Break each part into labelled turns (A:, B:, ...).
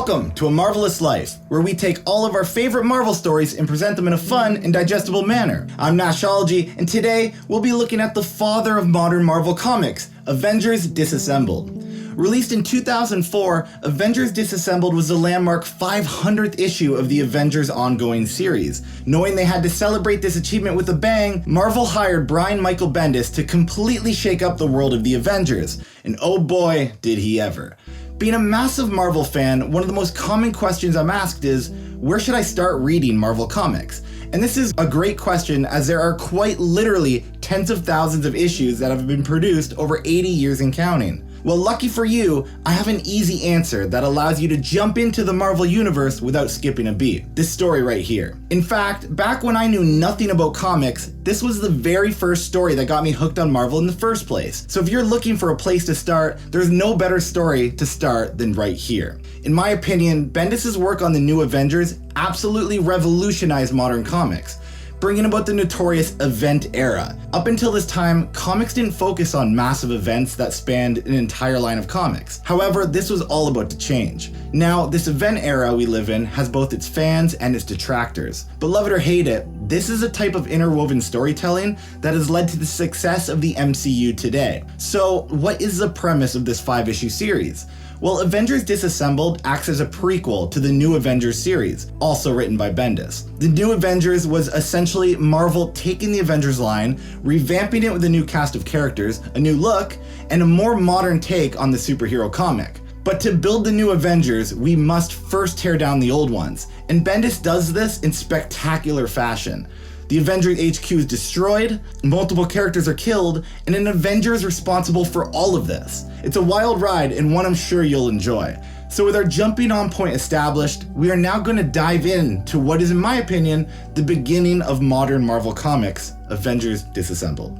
A: Welcome to A Marvelous Life, where we take all of our favorite Marvel stories and present them in a fun and digestible manner. I'm Nashology, and today we'll be looking at the father of modern Marvel Comics, Avengers Disassembled. Released in 2004, Avengers Disassembled was the landmark 500th issue of the Avengers ongoing series. Knowing they had to celebrate this achievement with a bang, Marvel hired Brian Michael Bendis to completely shake up the world of the Avengers. And oh boy, did he ever. Being a massive Marvel fan, one of the most common questions I'm asked is, where should I start reading Marvel Comics? And this is a great question, as there are quite literally tens of thousands of issues that have been produced over 80 years and counting. Well, lucky for you, I have an easy answer that allows you to jump into the Marvel Universe without skipping a beat. This story right here. In fact, back when I knew nothing about comics, this was the very first story that got me hooked on Marvel in the first place. So if you're looking for a place to start, there's no better story to start than right here. In my opinion, Bendis' work on the New Avengers absolutely revolutionized modern comics, bringing about the notorious event era. Up until this time, comics didn't focus on massive events that spanned an entire line of comics. However, this was all about to change. Now, this event era we live in has both its fans and its detractors. But love it or hate it, this is a type of interwoven storytelling that has led to the success of the MCU today. So, what is the premise of this 5-issue series? Well, Avengers Disassembled acts as a prequel to the New Avengers series, also written by Bendis. The New Avengers was essentially Marvel taking the Avengers line, revamping it with a new cast of characters, a new look, and a more modern take on the superhero comic. But to build the New Avengers, we must first tear down the old ones, and Bendis does this in spectacular fashion. The Avengers HQ is destroyed, multiple characters are killed, and an Avenger is responsible for all of this. It's a wild ride and one I'm sure you'll enjoy. So with our jumping on point established, we are now going to dive into what is, in my opinion, the beginning of modern Marvel Comics, Avengers Disassembled.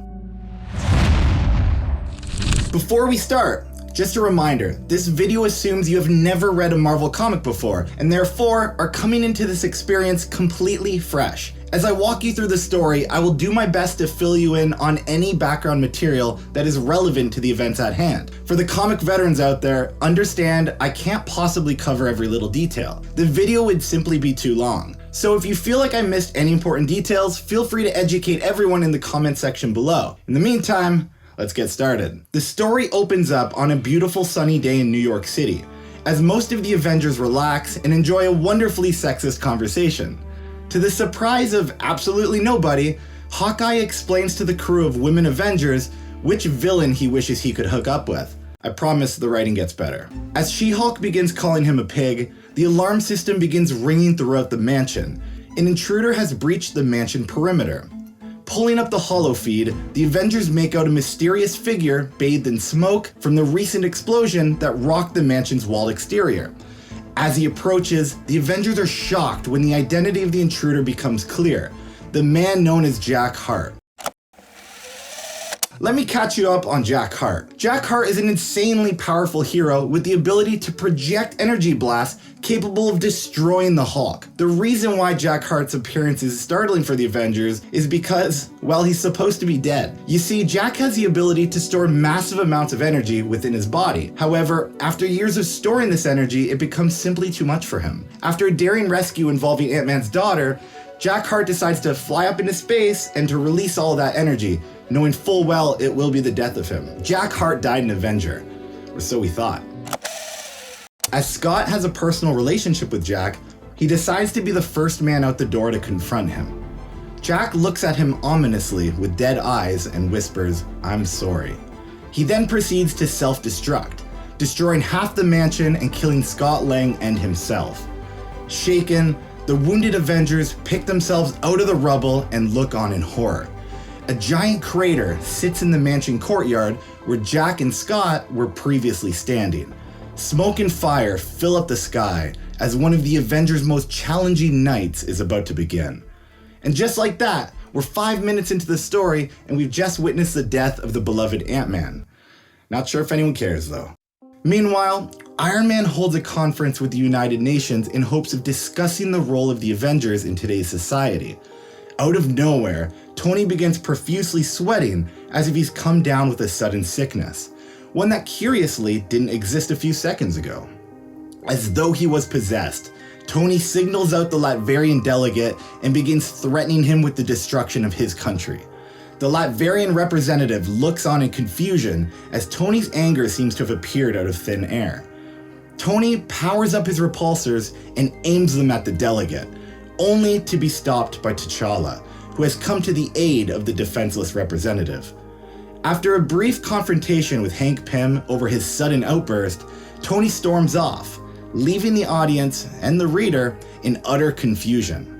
A: Before we start, just a reminder, this video assumes you have never read a Marvel comic before, and therefore are coming into this experience completely fresh. As I walk you through the story, I will do my best to fill you in on any background material that is relevant to the events at hand. For the comic veterans out there, understand I can't possibly cover every little detail. The video would simply be too long. So if you feel like I missed any important details, feel free to educate everyone in the comment section below. In the meantime, let's get started. The story opens up on a beautiful sunny day in New York City, as most of the Avengers relax and enjoy a wonderfully sexist conversation. To the surprise of absolutely nobody, Hawkeye explains to the crew of women Avengers which villain he wishes he could hook up with. I promise the writing gets better. As She-Hulk begins calling him a pig, the alarm system begins ringing throughout the mansion. An intruder has breached the mansion perimeter. Pulling up the holo feed, the Avengers make out a mysterious figure bathed in smoke from the recent explosion that rocked the mansion's walled exterior. As he approaches, the Avengers are shocked when the identity of the intruder becomes clear, the man known as Jack Hart. Let me catch you up on Jack Hart. Jack Hart is an insanely powerful hero with the ability to project energy blasts capable of destroying the Hulk. The reason why Jack Hart's appearance is startling for the Avengers is because, well, he's supposed to be dead. You see, Jack has the ability to store massive amounts of energy within his body. However, after years of storing this energy, it becomes simply too much for him. After a daring rescue involving Ant-Man's daughter, Jack Hart decides to fly up into space and to release all of that energy, knowing full well it will be the death of him. Jack Hart died an Avenger, or so we thought. As Scott has a personal relationship with Jack, he decides to be the first man out the door to confront him. Jack looks at him ominously with dead eyes and whispers, "I'm sorry." He then proceeds to self-destruct, destroying half the mansion and killing Scott Lang and himself. Shaken, the wounded Avengers pick themselves out of the rubble and look on in horror. A giant crater sits in the mansion courtyard where Jack and Scott were previously standing. Smoke and fire fill up the sky as one of the Avengers' most challenging nights is about to begin. And just like that, we're 5 minutes into the story and we've just witnessed the death of the beloved Ant-Man. Not sure if anyone cares though. Meanwhile, Iron Man holds a conference with the United Nations in hopes of discussing the role of the Avengers in today's society. Out of nowhere, Tony begins profusely sweating as if he's come down with a sudden sickness, one that curiously didn't exist a few seconds ago. As though he was possessed, Tony signals out the Latverian delegate and begins threatening him with the destruction of his country. The Latverian representative looks on in confusion as Tony's anger seems to have appeared out of thin air. Tony powers up his repulsors and aims them at the delegate, only to be stopped by T'Challa, who has come to the aid of the defenseless representative. After a brief confrontation with Hank Pym over his sudden outburst, Tony storms off, leaving the audience and the reader in utter confusion.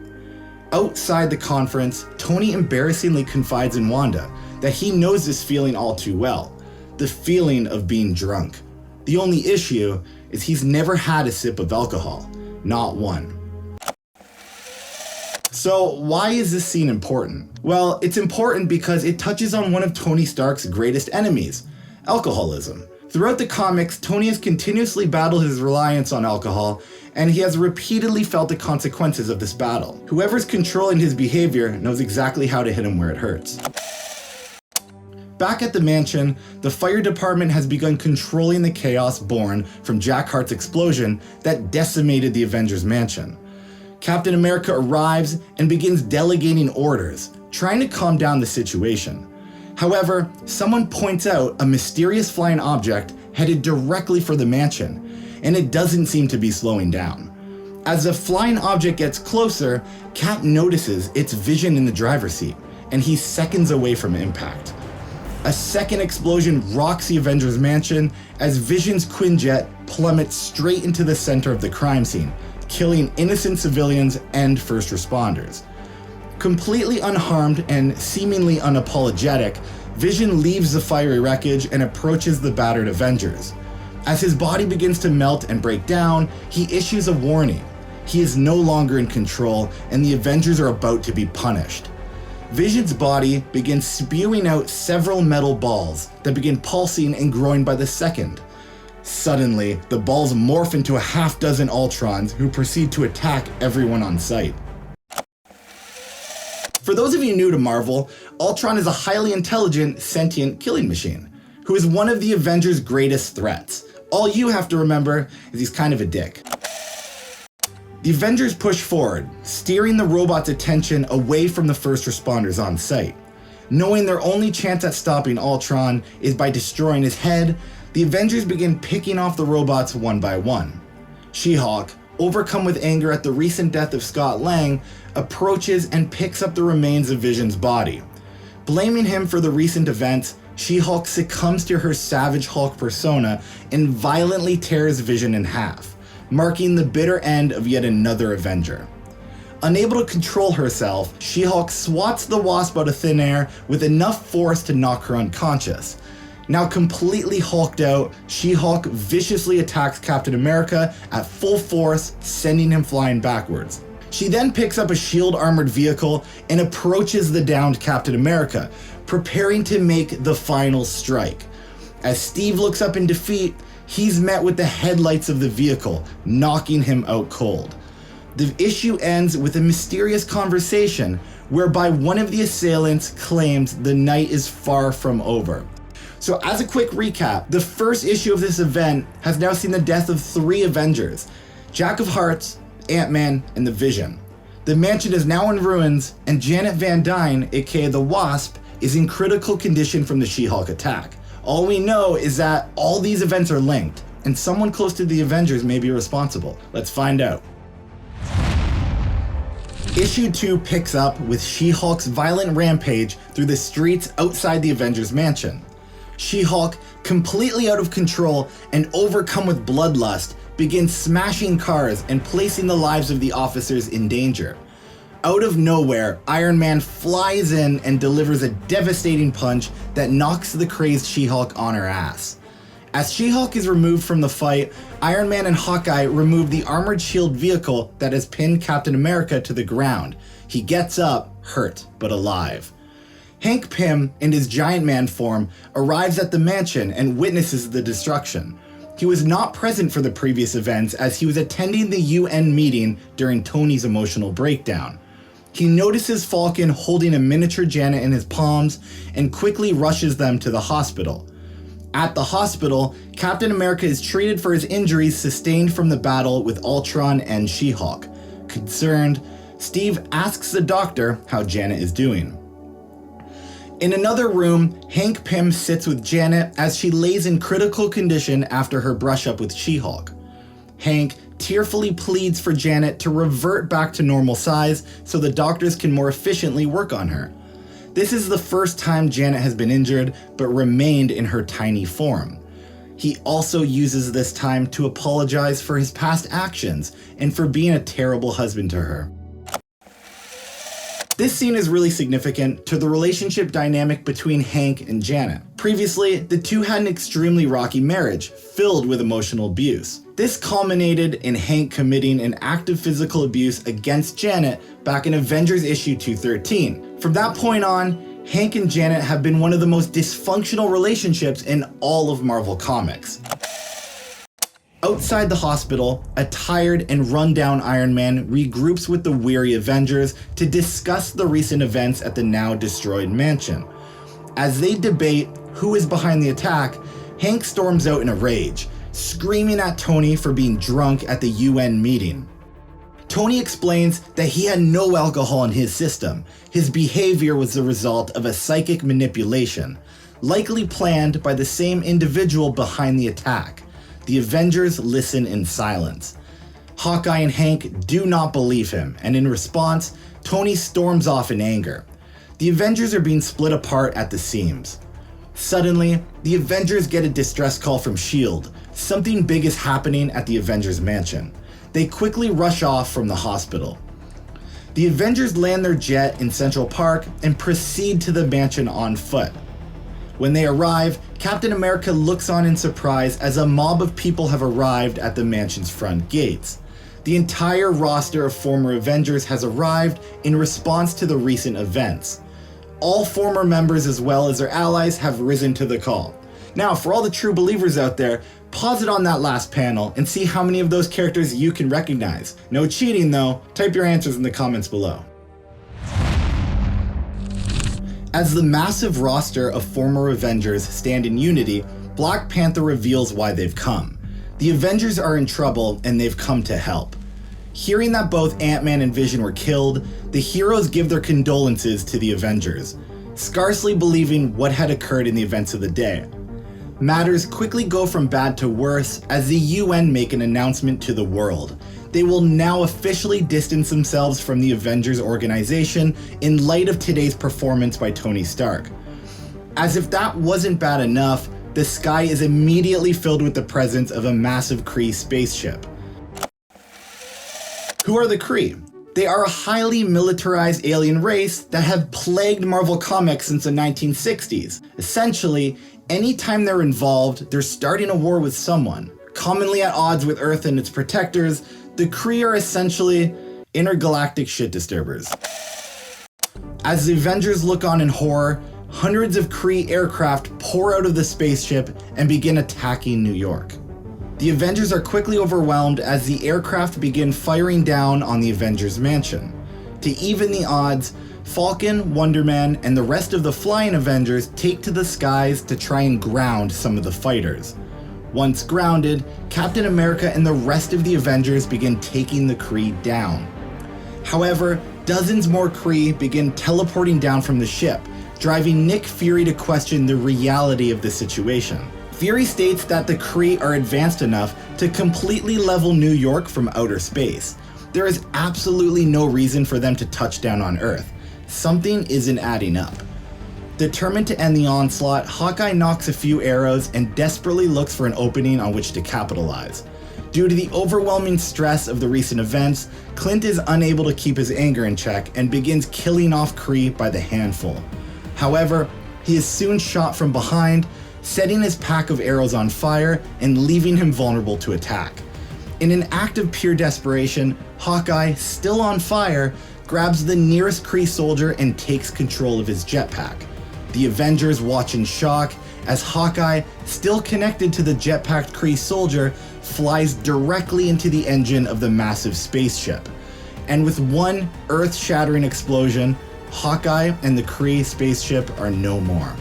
A: Outside the conference, Tony embarrassingly confides in Wanda that he knows this feeling all too well, the feeling of being drunk. The only issue is he's never had a sip of alcohol, not one. So why is this scene important? Well, it's important because it touches on one of Tony Stark's greatest enemies, alcoholism. Throughout the comics, Tony has continuously battled his reliance on alcohol, and he has repeatedly felt the consequences of this battle. Whoever's controlling his behavior knows exactly how to hit him where it hurts. Back at the mansion, the fire department has begun controlling the chaos born from Jack Hart's explosion that decimated the Avengers mansion. Captain America arrives and begins delegating orders, trying to calm down the situation. However, someone points out a mysterious flying object headed directly for the mansion, and it doesn't seem to be slowing down. As the flying object gets closer, Cap notices its Vision in the driver's seat, and he's seconds away from impact. A second explosion rocks the Avengers mansion as Vision's Quinjet plummets straight into the center of the crime scene, killing innocent civilians and first responders. Completely unharmed and seemingly unapologetic, Vision leaves the fiery wreckage and approaches the battered Avengers. As his body begins to melt and break down, he issues a warning. He is no longer in control, and the Avengers are about to be punished. Vision's body begins spewing out several metal balls that begin pulsing and growing by the second. Suddenly, the balls morph into a half-dozen Ultrons who proceed to attack everyone on sight. For those of you new to Marvel, Ultron is a highly intelligent, sentient killing machine, who is one of the Avengers' greatest threats. All you have to remember is he's kind of a dick. The Avengers push forward, steering the robot's attention away from the first responders on site. Knowing their only chance at stopping Ultron is by destroying his head, the Avengers begin picking off the robots one by one. She-Hulk, overcome with anger at the recent death of Scott Lang, approaches and picks up the remains of Vision's body. Blaming him for the recent events, She-Hulk succumbs to her Savage Hulk persona and violently tears Vision in half, marking the bitter end of yet another Avenger. Unable to control herself, She-Hulk swats the Wasp out of thin air with enough force to knock her unconscious. Now completely hulked out, She-Hulk viciously attacks Captain America at full force, sending him flying backwards. She then picks up a shield-armored vehicle and approaches the downed Captain America, preparing to make the final strike. As Steve looks up in defeat, he's met with the headlights of the vehicle, knocking him out cold. The issue ends with a mysterious conversation whereby one of the assailants claims the night is far from over. So as a quick recap, the first issue of this event has now seen the death of 3 Avengers, Jack of Hearts, Ant-Man, and the Vision. The mansion is now in ruins, and Janet Van Dyne, aka the Wasp, is in critical condition from the She-Hulk attack. All we know is that all these events are linked, and someone close to the Avengers may be responsible. Let's find out. Issue 2 picks up with She-Hulk's violent rampage through the streets outside the Avengers mansion. She-Hulk, completely out of control and overcome with bloodlust, begins smashing cars and placing the lives of the officers in danger. Out of nowhere, Iron Man flies in and delivers a devastating punch that knocks the crazed She-Hulk on her ass. As She-Hulk is removed from the fight, Iron Man and Hawkeye remove the armored shield vehicle that has pinned Captain America to the ground. He gets up, hurt but alive. Hank Pym, in his Giant Man form, arrives at the mansion and witnesses the destruction. He was not present for the previous events as he was attending the UN meeting during Tony's emotional breakdown. He notices Falcon holding a miniature Janet in his palms and quickly rushes them to the hospital. At the hospital, Captain America is treated for his injuries sustained from the battle with Ultron and She-Hulk. Concerned, Steve asks the doctor how Janet is doing. In another room, Hank Pym sits with Janet as she lays in critical condition after her brush-up with She-Hulk. Hank tearfully pleads for Janet to revert back to normal size so the doctors can more efficiently work on her. This is the first time Janet has been injured, but remained in her tiny form. He also uses this time to apologize for his past actions and for being a terrible husband to her. This scene is really significant to the relationship dynamic between Hank and Janet. Previously, the two had an extremely rocky marriage, filled with emotional abuse. This culminated in Hank committing an act of physical abuse against Janet back in Avengers issue 213. From that point on, Hank and Janet have been one of the most dysfunctional relationships in all of Marvel Comics. Outside the hospital, a tired and run-down Iron Man regroups with the weary Avengers to discuss the recent events at the now-destroyed mansion. As they debate who is behind the attack, Hank storms out in a rage, screaming at Tony for being drunk at the UN meeting. Tony explains that he had no alcohol in his system. His behavior was the result of a psychic manipulation, likely planned by the same individual behind the attack. The Avengers listen in silence. Hawkeye and Hank do not believe him, and in response, Tony storms off in anger. The Avengers are being split apart at the seams. Suddenly, the Avengers get a distress call from S.H.I.E.L.D. Something big is happening at the Avengers mansion. They quickly rush off from the hospital. The Avengers land their jet in Central Park and proceed to the mansion on foot. When they arrive, Captain America looks on in surprise as a mob of people have arrived at the mansion's front gates. The entire roster of former Avengers has arrived in response to the recent events. All former members as well as their allies have risen to the call. Now, for all the true believers out there, pause it on that last panel and see how many of those characters you can recognize. No cheating though, type your answers in the comments below. As the massive roster of former Avengers stand in unity, Black Panther reveals why they've come. The Avengers are in trouble and they've come to help. Hearing that both Ant-Man and Vision were killed, the heroes give their condolences to the Avengers, scarcely believing what had occurred in the events of the day. Matters quickly go from bad to worse as the UN make an announcement to the world. They will now officially distance themselves from the Avengers Organization in light of today's performance by Tony Stark. As if that wasn't bad enough, the sky is immediately filled with the presence of a massive Kree spaceship. Who are the Kree? They are a highly militarized alien race that have plagued Marvel Comics since the 1960s. Essentially, anytime they're involved, they're starting a war with someone. Commonly at odds with Earth and its protectors, the Kree are essentially intergalactic shit disturbers. As the Avengers look on in horror, hundreds of Kree aircraft pour out of the spaceship and begin attacking New York. The Avengers are quickly overwhelmed as the aircraft begin firing down on the Avengers mansion. To even the odds, Falcon, Wonder Man, and the rest of the flying Avengers take to the skies to try and ground some of the fighters. Once grounded, Captain America and the rest of the Avengers begin taking the Kree down. However, dozens more Kree begin teleporting down from the ship, driving Nick Fury to question the reality of the situation. Fury states that the Kree are advanced enough to completely level New York from outer space. There is absolutely no reason for them to touch down on Earth. Something isn't adding up. Determined to end the onslaught, Hawkeye knocks a few arrows and desperately looks for an opening on which to capitalize. Due to the overwhelming stress of the recent events, Clint is unable to keep his anger in check and begins killing off Kree by the handful. However, he is soon shot from behind, setting his pack of arrows on fire and leaving him vulnerable to attack. In an act of pure desperation, Hawkeye, still on fire, grabs the nearest Kree soldier and takes control of his jetpack. The Avengers watch in shock as Hawkeye, still connected to the jetpacked Kree soldier, flies directly into the engine of the massive spaceship. And with one earth-shattering explosion, Hawkeye and the Kree spaceship are no more.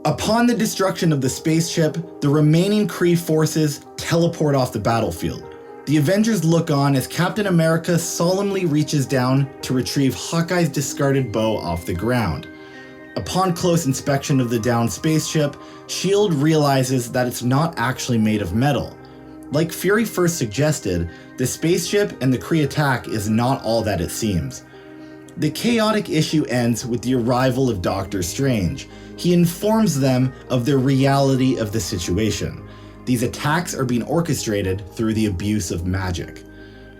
A: Upon the destruction of the spaceship, the remaining Kree forces teleport off the battlefield. The Avengers look on as Captain America solemnly reaches down to retrieve Hawkeye's discarded bow off the ground. Upon close inspection of the downed spaceship, S.H.I.E.L.D. realizes that it's not actually made of metal. Like Fury first suggested, the spaceship and the Kree attack is not all that it seems. The chaotic issue ends with the arrival of Doctor Strange. He informs them of the reality of the situation. These attacks are being orchestrated through the abuse of magic.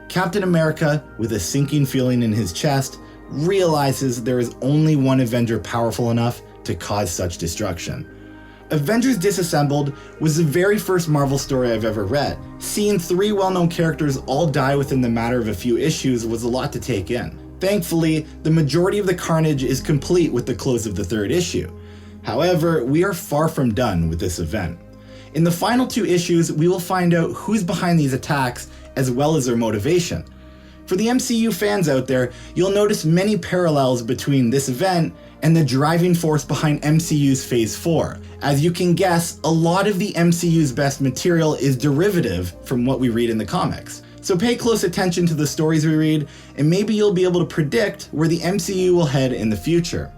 A: Captain America, with a sinking feeling in his chest, realizes there is only one Avenger powerful enough to cause such destruction. Avengers Disassembled was the very first Marvel story I've ever read. Seeing 3 well-known characters all die within the matter of a few issues was a lot to take in. Thankfully, the majority of the carnage is complete with the close of the 3rd issue. However, we are far from done with this event. In the final 2 issues, we will find out who's behind these attacks as well as their motivation. For the MCU fans out there, you'll notice many parallels between this event and the driving force behind MCU's Phase 4. As you can guess, a lot of the MCU's best material is derivative from what we read in the comics. So pay close attention to the stories we read, and maybe you'll be able to predict where the MCU will head in the future.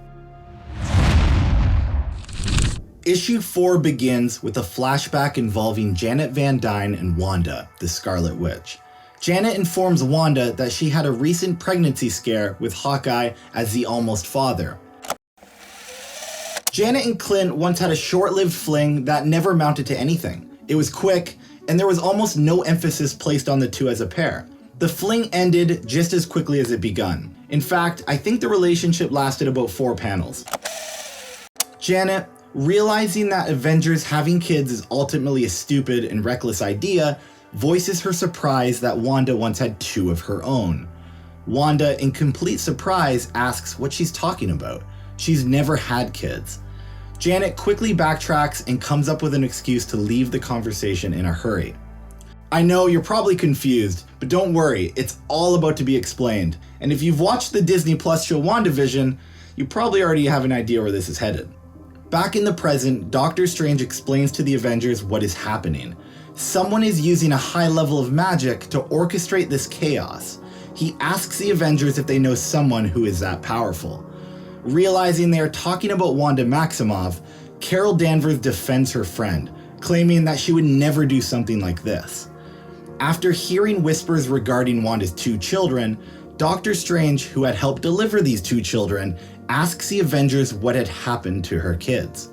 A: Issue 4 begins with a flashback involving Janet Van Dyne and Wanda, the Scarlet Witch. Janet informs Wanda that she had a recent pregnancy scare with Hawkeye as the almost father. Janet and Clint once had a short-lived fling that never amounted to anything. It was quick, and there was almost no emphasis placed on the two as a pair. The fling ended just as quickly as it begun. In fact, I think the relationship lasted about 4 panels. Janet, realizing that Avengers having kids is ultimately a stupid and reckless idea, voices her surprise that Wanda once had 2 of her own. Wanda, in complete surprise, asks what she's talking about. She's never had kids. Janet quickly backtracks and comes up with an excuse to leave the conversation in a hurry. I know you're probably confused, but don't worry, it's all about to be explained. And if you've watched the Disney Plus show WandaVision, you probably already have an idea where this is headed. Back in the present, Doctor Strange explains to the Avengers what is happening. Someone is using a high level of magic to orchestrate this chaos. He asks the Avengers if they know someone who is that powerful. Realizing they are talking about Wanda Maximoff, Carol Danvers defends her friend, claiming that she would never do something like this. After hearing whispers regarding Wanda's 2 children, Doctor Strange, who had helped deliver these 2 children, asks the Avengers what had happened to her kids.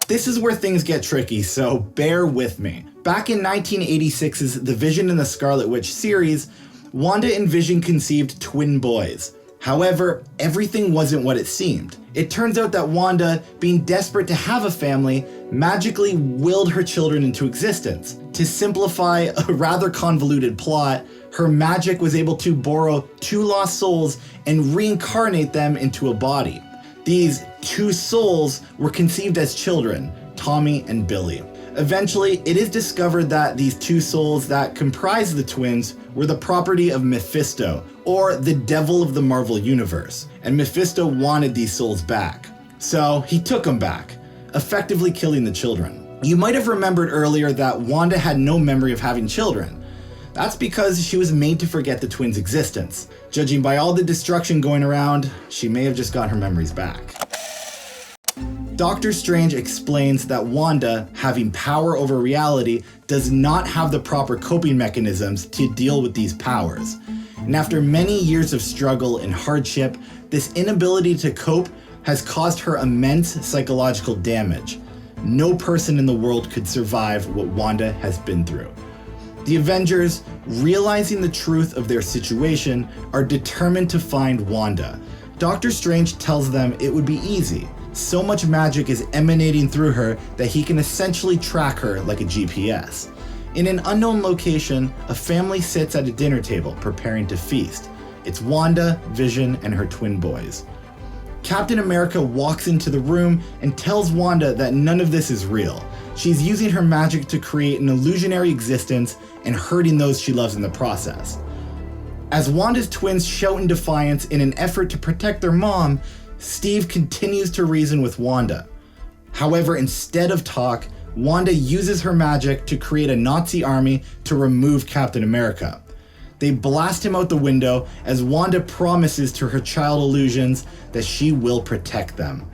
A: This is where things get tricky, so bear with me. Back in 1986's The Vision and the Scarlet Witch series, Wanda and Vision conceived twin boys. However, everything wasn't what it seemed. It turns out that Wanda, being desperate to have a family, magically willed her children into existence. To simplify a rather convoluted plot, her magic was able to borrow 2 lost souls and reincarnate them into a body. These 2 souls were conceived as children, Tommy and Billy. Eventually, it is discovered that these 2 souls that comprise the twins were the property of Mephisto, or the devil of the Marvel Universe, and Mephisto wanted these souls back. So he took them back, effectively killing the children. You might have remembered earlier that Wanda had no memory of having children. That's because she was made to forget the twins' existence. Judging by all the destruction going around, she may have just got her memories back. Doctor Strange explains that Wanda, having power over reality, does not have the proper coping mechanisms to deal with these powers. And after many years of struggle and hardship, this inability to cope has caused her immense psychological damage. No person in the world could survive what Wanda has been through. The Avengers, realizing the truth of their situation, are determined to find Wanda. Doctor Strange tells them it would be easy. So much magic is emanating through her that he can essentially track her like a GPS. In an unknown location, a family sits at a dinner table preparing to feast. It's Wanda, Vision, and her twin boys. Captain America walks into the room and tells Wanda that none of this is real. She's using her magic to create an illusionary existence and hurting those she loves in the process. As Wanda's twins shout in defiance in an effort to protect their mom, Steve continues to reason with Wanda. However, instead of talk, Wanda uses her magic to create a Nazi army to remove Captain America. They blast him out the window as Wanda promises to her child illusions that she will protect them.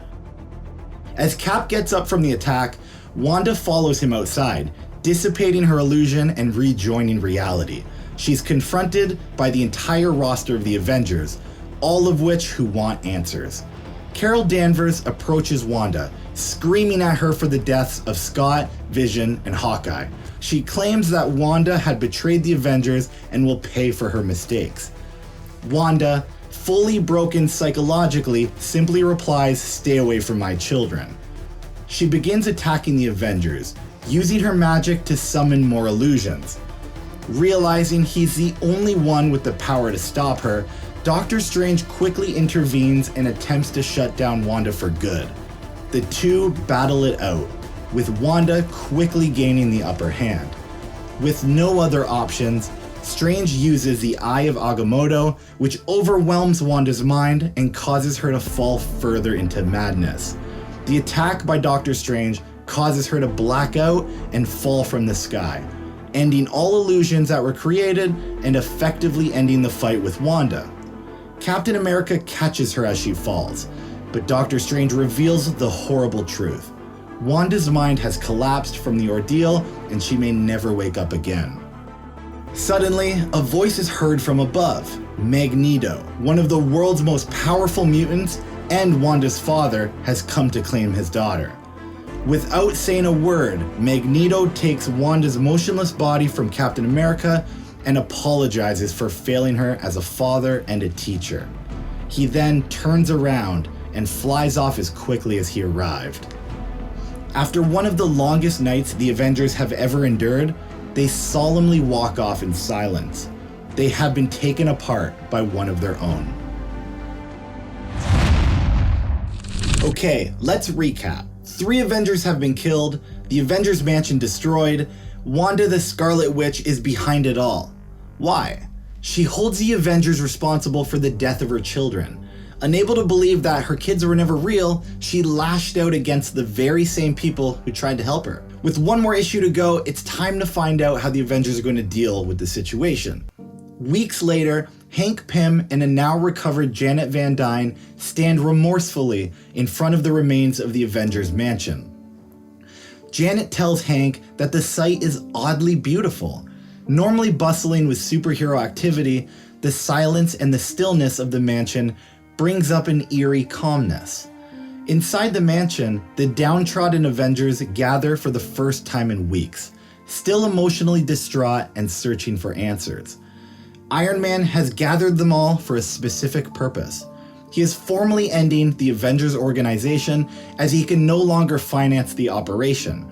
A: As Cap gets up from the attack, Wanda follows him outside, dissipating her illusion and rejoining reality. She's confronted by the entire roster of the Avengers, all of which who want answers. Carol Danvers approaches Wanda, screaming at her for the deaths of Scott, Vision, and Hawkeye. She claims that Wanda had betrayed the Avengers and will pay for her mistakes. Wanda, fully broken psychologically, simply replies, "Stay away from my children." She begins attacking the Avengers, using her magic to summon more illusions. Realizing he's the only one with the power to stop her, Doctor Strange quickly intervenes and attempts to shut down Wanda for good. The two battle it out, with Wanda quickly gaining the upper hand. With no other options, Strange uses the Eye of Agamotto, which overwhelms Wanda's mind and causes her to fall further into madness. The attack by Doctor Strange causes her to black out and fall from the sky, ending all illusions that were created and effectively ending the fight with Wanda. Captain America catches her as she falls, but Doctor Strange reveals the horrible truth. Wanda's mind has collapsed from the ordeal and she may never wake up again. Suddenly, a voice is heard from above. Magneto, one of the world's most powerful mutants and Wanda's father, has come to claim his daughter. Without saying a word, Magneto takes Wanda's motionless body from Captain America and apologizes for failing her as a father and a teacher. He then turns around and flies off as quickly as he arrived. After one of the longest nights the Avengers have ever endured, they solemnly walk off in silence. They have been taken apart by one of their own. Okay, let's recap. 3 Avengers have been killed, the Avengers Mansion destroyed, Wanda the Scarlet Witch is behind it all. Why? She holds the Avengers responsible for the death of her children. Unable to believe that her kids were never real, she lashed out against the very same people who tried to help her. With one more issue to go, it's time to find out how the Avengers are going to deal with the situation. Weeks later, Hank Pym and a now recovered Janet Van Dyne stand remorsefully in front of the remains of the Avengers Mansion. Janet tells Hank that the site is oddly beautiful. Normally bustling with superhero activity, the silence and the stillness of the mansion brings up an eerie calmness. Inside the mansion, the downtrodden Avengers gather for the first time in weeks, still emotionally distraught and searching for answers. Iron Man has gathered them all for a specific purpose. He is formally ending the Avengers Organization as he can no longer finance the operation.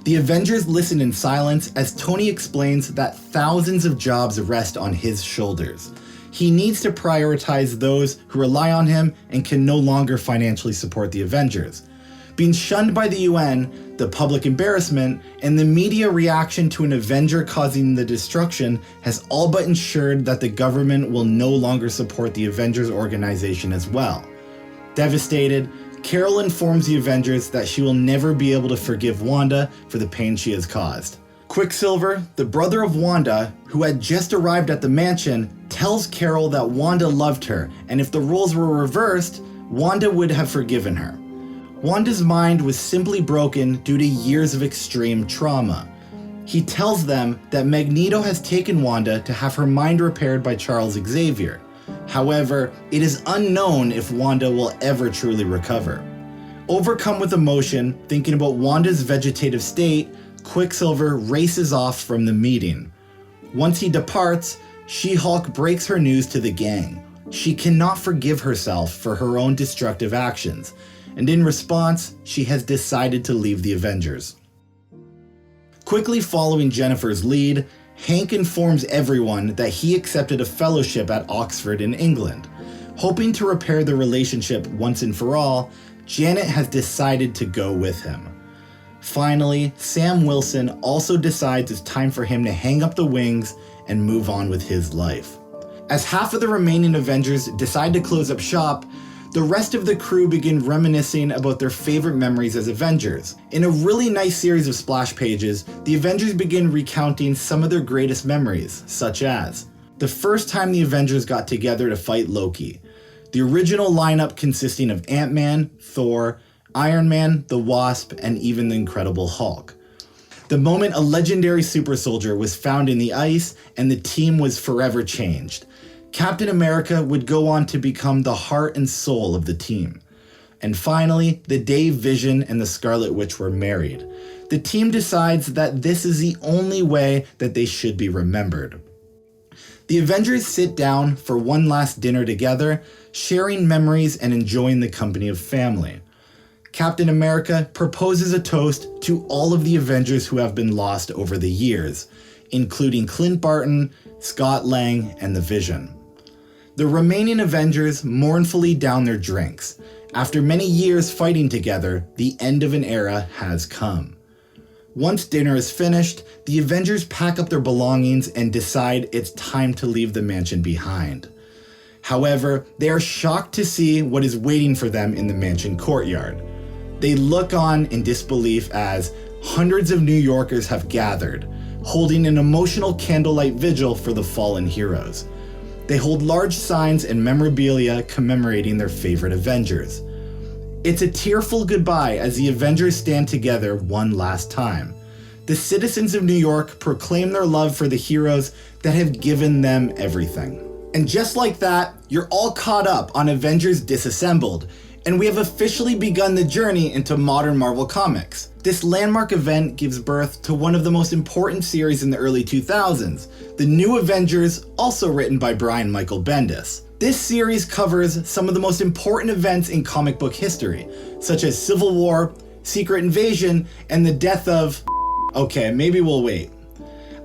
A: The Avengers listen in silence as Tony explains that thousands of jobs rest on his shoulders. He needs to prioritize those who rely on him and can no longer financially support the Avengers. Being shunned by the UN, the public embarrassment, and the media reaction to an Avenger causing the destruction has all but ensured that the government will no longer support the Avengers Organization as well. Devastated, Carol informs the Avengers that she will never be able to forgive Wanda for the pain she has caused. Quicksilver, the brother of Wanda, who had just arrived at the mansion, tells Carol that Wanda loved her, and if the roles were reversed, Wanda would have forgiven her. Wanda's mind was simply broken due to years of extreme trauma. He tells them that Magneto has taken Wanda to have her mind repaired by Charles Xavier. However, it is unknown if Wanda will ever truly recover. Overcome with emotion, thinking about Wanda's vegetative state, Quicksilver races off from the meeting. Once he departs, She-Hulk breaks her news to the gang. She cannot forgive herself for her own destructive actions, and in response, she has decided to leave the Avengers. Quickly following Jennifer's lead, Hank informs everyone that he accepted a fellowship at Oxford in England. Hoping to repair the relationship once and for all, Janet has decided to go with him. Finally, Sam Wilson also decides it's time for him to hang up the wings and move on with his life. As half of the remaining Avengers decide to close up shop, the rest of the crew begin reminiscing about their favorite memories as Avengers. In a really nice series of splash pages, the Avengers begin recounting some of their greatest memories, such as the first time the Avengers got together to fight Loki, the original lineup consisting of Ant-Man, Thor, Iron Man, the Wasp, and even the Incredible Hulk. The moment a legendary super soldier was found in the ice and the team was forever changed. Captain America would go on to become the heart and soul of the team. And finally, the day Vision and the Scarlet Witch were married. The team decides that this is the only way that they should be remembered. The Avengers sit down for one last dinner together, sharing memories and enjoying the company of family. Captain America proposes a toast to all of the Avengers who have been lost over the years, including Clint Barton, Scott Lang, and the Vision. The remaining Avengers mournfully down their drinks. After many years fighting together, the end of an era has come. Once dinner is finished, the Avengers pack up their belongings and decide it's time to leave the mansion behind. However, they are shocked to see what is waiting for them in the mansion courtyard. They look on in disbelief as hundreds of New Yorkers have gathered, holding an emotional candlelight vigil for the fallen heroes. They hold large signs and memorabilia commemorating their favorite Avengers. It's a tearful goodbye as the Avengers stand together one last time. The citizens of New York proclaim their love for the heroes that have given them everything. And just like that, you're all caught up on Avengers Disassembled, and we have officially begun the journey into modern Marvel Comics. This landmark event gives birth to one of the most important series in the early 2000s, The New Avengers, also written by Brian Michael Bendis. This series covers some of the most important events in comic book history, such as Civil War, Secret Invasion, and the death of... Okay, maybe we'll wait.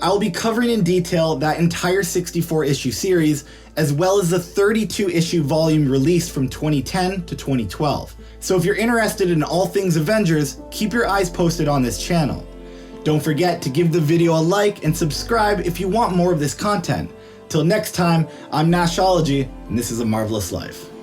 A: I will be covering in detail that entire 64-issue series, as well as the 32-issue volume released from 2010 to 2012. So if you're interested in all things Avengers, keep your eyes posted on this channel. Don't forget to give the video a like and subscribe if you want more of this content. Till next time, I'm Nashology, and this is A Marvelous Life.